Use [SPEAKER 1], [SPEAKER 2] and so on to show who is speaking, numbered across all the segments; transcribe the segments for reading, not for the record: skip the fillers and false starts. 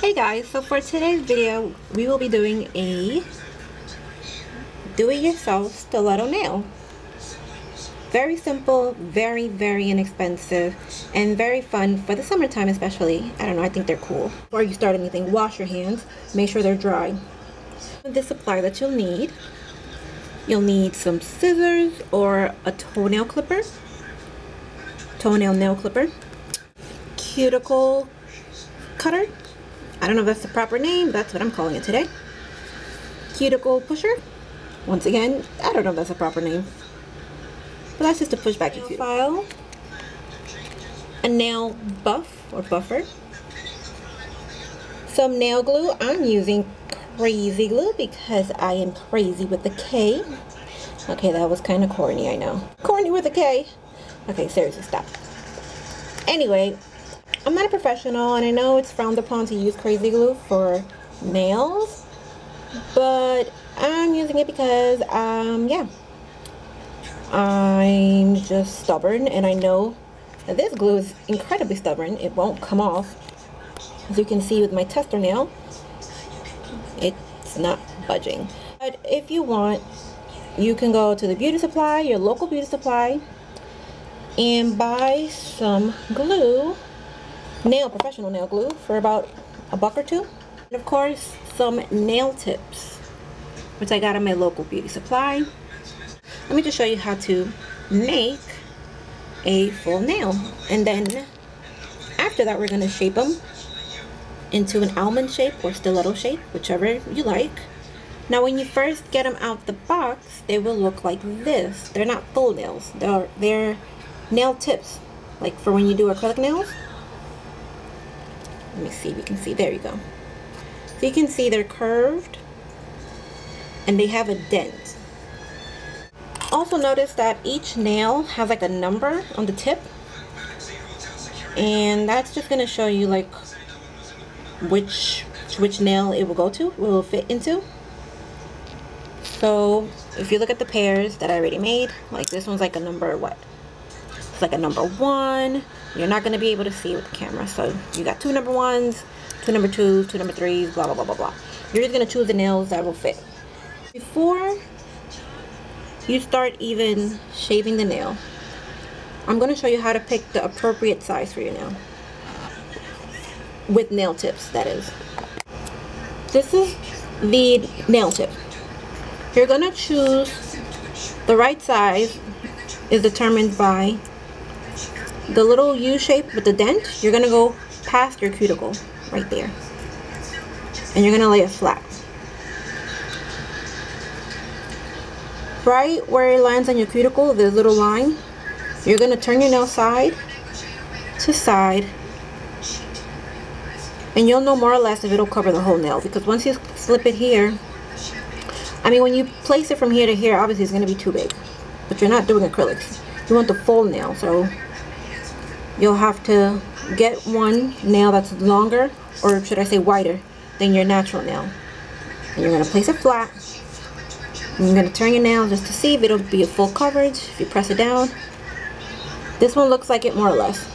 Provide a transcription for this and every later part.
[SPEAKER 1] Hey guys, so for today's video we will be doing a do-it-yourself stiletto nail. Very simple, very inexpensive, and very fun for the summertime especially. I don't know, I think they're cool. Before you start anything, wash your hands, make sure they're dry. The supply that you'll need some scissors or a toenail nail clipper, cuticle cutter. I don't know if that's the proper name, but that's what I'm calling it today. Cuticle pusher. Once again, I don't know if that's a proper name, but that's just to push back your cuticle. File. A nail buff or buffer. Some nail glue. I'm using crazy glue because I am crazy with the K. Okay, that was kind of corny, I know. Corny with a K. Okay, seriously, stop. Anyway, I'm not a professional, and I know it's frowned upon to use crazy glue for nails, but I'm using it because, yeah, I'm just stubborn, and I know that this glue is incredibly stubborn. It won't come off. As you can see with my tester nail, it's not budging. But if you want, you can go to the beauty supply, your local beauty supply, and buy some glue. Professional nail glue for about $1 or $2. And of course, some nail tips, which I got at my local beauty supply. Let me just show you how to make a full nail. And then after that, we're going to shape them into an almond shape or stiletto shape, whichever you like. Now, when you first get them out the box, they will look like this. They're not full nails. They're nail tips, like for when you do acrylic nails. Let me see if you can see. There you go. So you can see they're curved and they have a dent. Also notice that each nail has like a number on the tip, and that's just going to show you like which nail it will go to, will fit into. So if you look at the pairs that I already made, like this one's like a number what? It's like a number 1. You're not going to be able to see with the camera. So you got 2 number 1s, 2 number 2s, 2 number 3s, blah, blah, blah, blah, blah. You're just going to choose the nails that will fit. Before you start even shaving the nail, I'm going to show you how to pick the appropriate size for your nail. With nail tips, that is. This is the nail tip. You're going to choose the right size is determined by the little U shape with the dent. You're going to go past your cuticle right there, and you're going to lay it flat. Right where it lands on your cuticle, the little line, you're going to turn your nail side to side, and you'll know more or less if it'll cover the whole nail, because once you slip it here, I mean when you place it from here to here, obviously it's going to be too big, but you're not doing acrylics. You want the full nail, so you'll have to get one nail that's longer, or should I say wider, than your natural nail. And you're going to place it flat. And you're going to turn your nail just to see if it'll be a full coverage. If you press it down, this one looks like it more or less.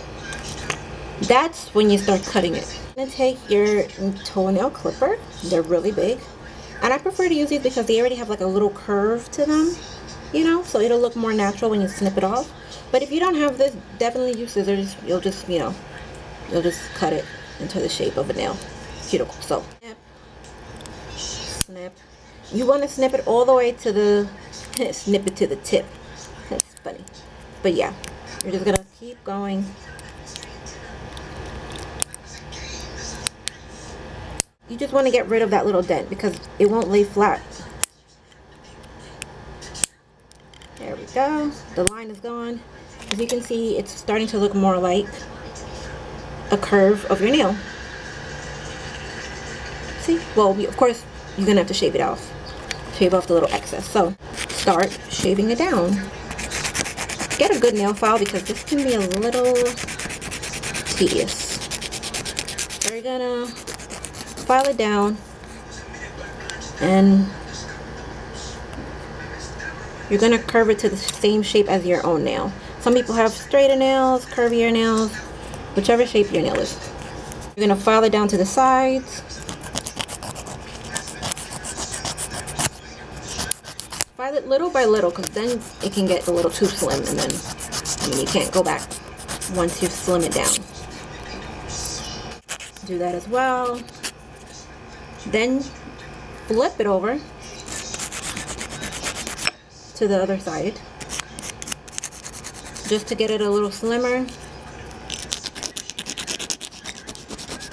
[SPEAKER 1] That's when you start cutting it. You're going to take your toenail clipper. They're really big. And I prefer to use these because they already have like a little curve to them, you know, so it'll look more natural when you snip it off. But if you don't have this, definitely use scissors. You'll just, you know, you'll just cut it into the shape of a nail cuticle. So snip, snip. You want to snip it all the way to the snip it to the tip. That's funny, but yeah, you're just gonna keep going. You just want to get rid of that little dent because it won't lay flat. There we go. The line is gone. As you can see, it's starting to look more like a curve of your nail. See? Well, of course, you're going to have to shave it off. Shave off the little excess. So, start shaving it down. Get a good nail file because this can be a little tedious. So, you're going to file it down, and you're going to curve it to the same shape as your own nail. Some people have straighter nails, curvier nails, whichever shape your nail is. You're gonna file it down to the sides. File it little by little, because then it can get a little too slim, and then, I mean, you can't go back once you slim it down. Do that as well. Then flip it over to the other side, just to get it a little slimmer.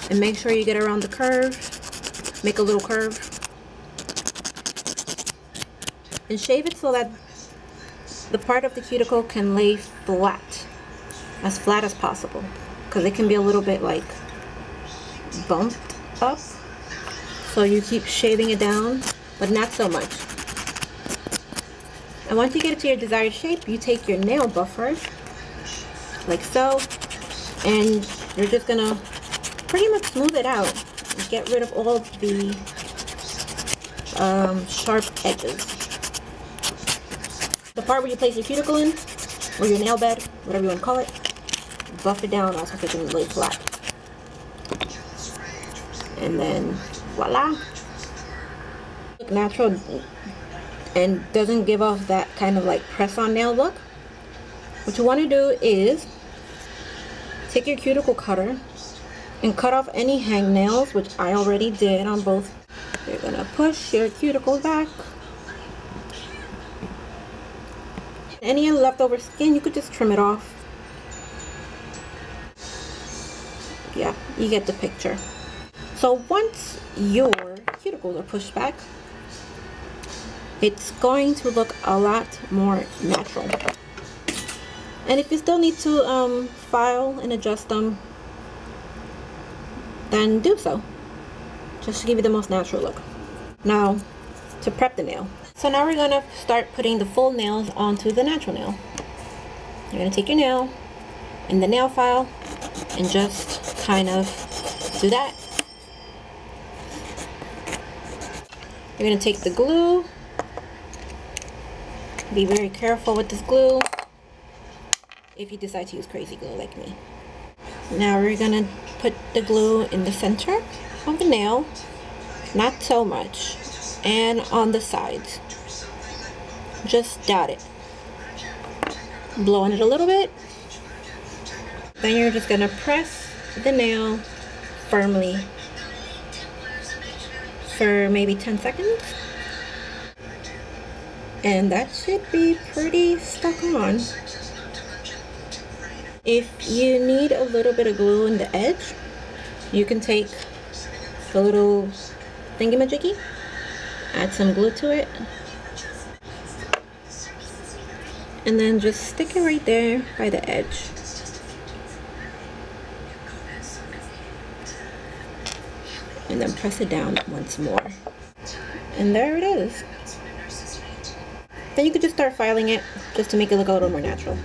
[SPEAKER 1] And make sure you get around the curve. Make a little curve. And shave it so that the part of the cuticle can lay flat as possible. Because it can be a little bit like bumped up. So you keep shaving it down, but not so much. And once you get it to your desired shape, you take your nail buffer, like so, and you're just gonna pretty much smooth it out and get rid of all the sharp edges. The part where you place your cuticle in, or your nail bed, whatever you want to call it, buff it down also so it can lay flat. And then voila! Look natural and doesn't give off that kind of like press-on nail look. What you want to do is take your cuticle cutter and cut off any hangnails, which I already did on both. You're gonna push your cuticles back. Any leftover skin, you could just trim it off. Yeah, you get the picture. So once your cuticles are pushed back, it's going to look a lot more natural. And if you still need to file and adjust them, then do so, just to give you the most natural look. Now, to prep the nail. So now we're gonna start putting the full nails onto the natural nail. You're gonna take your nail in the nail file and just kind of do that. You're gonna take the glue. Be very careful with this glue if you decide to use crazy glue like me. Now we're gonna put the glue in the center of the nail, not so much, and on the sides. Just dot it. Blow on it a little bit. Then you're just gonna press the nail firmly for maybe 10 seconds. And that should be pretty stuck on. If you need a little bit of glue in the edge, you can take the little thingamajiggy, add some glue to it, and then just stick it right there by the edge. And then press it down once more. And there it is. Then you could just start filing it just to make it look a little more natural.